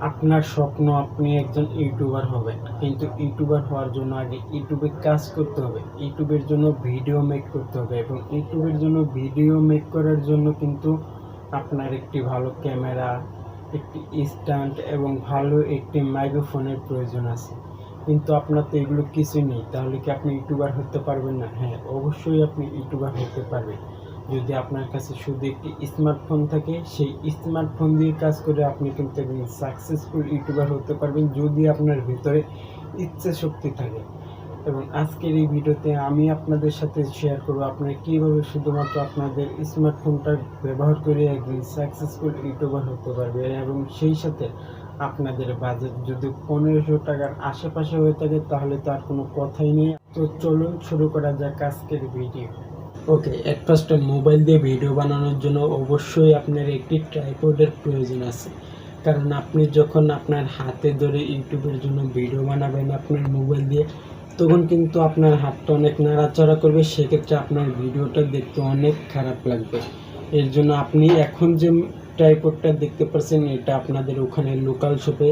আপনার স্বপ্ন আপনি একজন ইউটিউবার হবেন, কিন্তু ইউটিউবার হওয়ার জন্য আগে ইউটিউবে কাজ করতে হবে, ইউটিউবের জন্য ভিডিও মেক করতে হবে এবং ইউটিউবের জন্য ভিডিও মেক করার জন্য কিন্তু আপনার একটি ভালো ক্যামেরা, একটি স্ট্যান্ড এবং ভালো একটি মাইক্রোফোনের প্রয়োজন আছে। কিন্তু আপনার তো এগুলো কিছুই নেই, তাহলে কি আপনি ইউটিউবার হতে পারবেন না? হ্যাঁ, অবশ্যই আপনি ইউটিউবার হতে পারবেন যদি আপনার কাছে শুধু একটি স্মার্টফোন থাকে। সেই স্মার্টফোন দিয়ে কাজ করে আপনি কিন্তু একজন সাকসেসফুল ইউটিউবার হতে পারবেন যদি আপনার ভিতরে ইচ্ছা শক্তি থাকে। এবং আজকের এই ভিডিওতে আমি আপনাদের সাথে শেয়ার করব আপনারা কীভাবে শুধুমাত্র আপনাদের স্মার্টফোনটা ব্যবহার করে একজন সাকসেসফুল ইউটিউবার হতে পারবেন এবং সেই সাথে আপনাদের বাজেট যদি 1500 টাকার আশেপাশে হয়ে থাকে তাহলে তো আর কোনো কথাই নেই। তো চলুন শুরু করা যাক আজকের video. Okay, at first mobile দিয়ে ভিডিও বানানোর জন্য অবশ্যই আপনার একটি ট্রাইপডের প্রয়োজন আছে, কারণ আপনি যখন আপনার হাতে ধরে ইউটিউবের জন্য ভিডিও বানাবেন আপনার মোবাইল দিয়ে, তখন কিন্তু আপনার হাতটা অনেক নাড়াচাড়া করবে, সেক্ষেত্রে আপনার ভিডিওটা দেখতে অনেক খারাপ লাগবে। এর জন্য আপনি এখন যে ট্রাইপডটা দেখতে পাচ্ছেন এটা আপনাদের ওখানে লোকাল শপে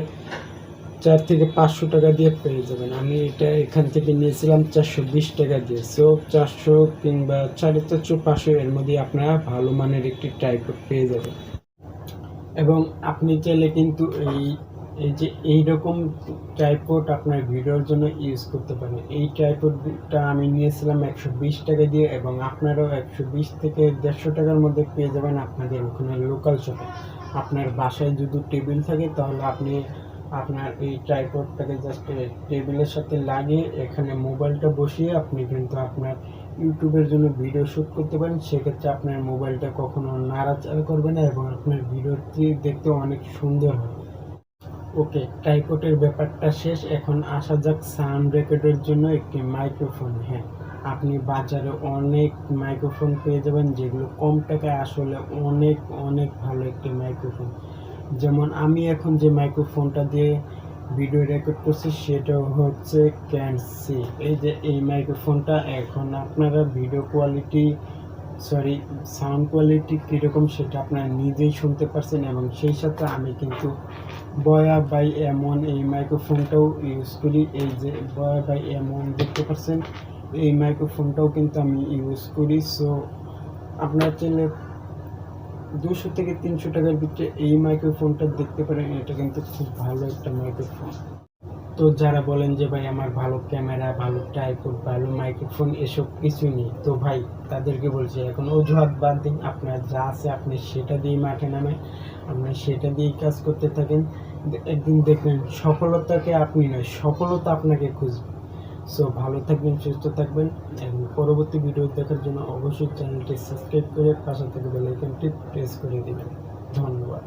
4 থেকে 500 টাকা দিয়ে পেয়ে যাবেন। আমি এটা এখান থেকে নিয়েছিলাম 420 টাকা দিয়ে। সো 400 কিংবা 450, 500 এর মধ্যে আপনারা ভালো মানের একটি ট্রাইপড পেয়ে যাবেন। এবং আপনি চাইলে কিন্তু এই যে এইরকম ট্রাইপড আপনার ভিডিওর জন্য ইউজ করতে পারেন। এই ট্রাইপডটা আমি নিয়েছিলাম 120 টাকা দিয়ে এবং আপনারাও 120 থেকে 150 টাকার মধ্যে পেয়ে যাবেন আপনাদের ওখানে লোকাল শপে। আপনার বাসায় যদি টেবিল থাকে তাহলে আপনি আপনার এই ট্রাইপডটাকে জাস্ট টেবিলের সাথে লাগিয়ে এখানে মোবাইলটা বসিয়ে আপনি কিন্তু আপনার ইউটিউবের জন্য ভিডিও শ্যুট করতে পারেন। সেক্ষেত্রে আপনার মোবাইলটা কখনো নাড়াচাড়া করবে না এবং আপনার ভিডিওটি দেখতে অনেক সুন্দর হবে। ওকে, ট্রাইপডের ব্যাপারটা শেষ, এখন আসা যাক সাউন্ড রেকর্ডের জন্য একটি মাইক্রোফোন। হ্যাঁ, আপনি বাজারে অনেক মাইক্রোফোন পেয়ে যাবেন যেগুলো কম টাকায় আসলে অনেক অনেক ভালো একটি মাইক্রোফোন। যেমন আমি এখন যে মাইক্রোফোনটা দিয়ে ভিডিও রেকর্ড করছি সেটা হচ্ছে ক্যানসি। এই যে এই মাইক্রোফোনটা, এখন আপনারা ভিডিও কোয়ালিটি সাউন্ড কোয়ালিটি কীরকম সেটা আপনারা নিজেই শুনতে পারছেন এবং সেই সাথে আমি কিন্তু বয়া বাই এমন এই মাইক্রোফোনটাও ইউজ করি। এই যে বয়া বাই এমন দেখতে পাচ্ছেন, এই মাইক্রোফোনটাও কিন্তু আমি ইউজ করি। সো আপনারা চাইলে 200 থেকে 300 টাকার ভিতরে এই মাইক্রোফোনটা দেখতে পারেন, এটা কিন্তু খুব ভালো একটা মাইক্রোফোন। তো যারা বলেন যে ভাই আমার ভালো ক্যামেরা, ভালো ট্রাইপড, ভালো মাইক্রোফোন এসব কিছু নেই, তো ভাই তাদেরকে বলছি এখন অজুহাত বাদ দিন, আপনার যা আছে আপনি সেটা দিয়েই মাঠে নামেন, আপনি সেটা দিয়েই কাজ করতে থাকেন। একদিন দেখবেন সফলতাকে আপনি নয়, সফলতা আপনাকে খুঁজবে। সো ভালো থাকবেন, সুস্থ থাকবেন এবং পরবর্তী ভিডিও দেখার জন্য অবশ্যই চ্যানেলটি সাবস্ক্রাইব করে পাশে থেকে বেল আইকনটি প্রেস করে দিবেন। ধন্যবাদ।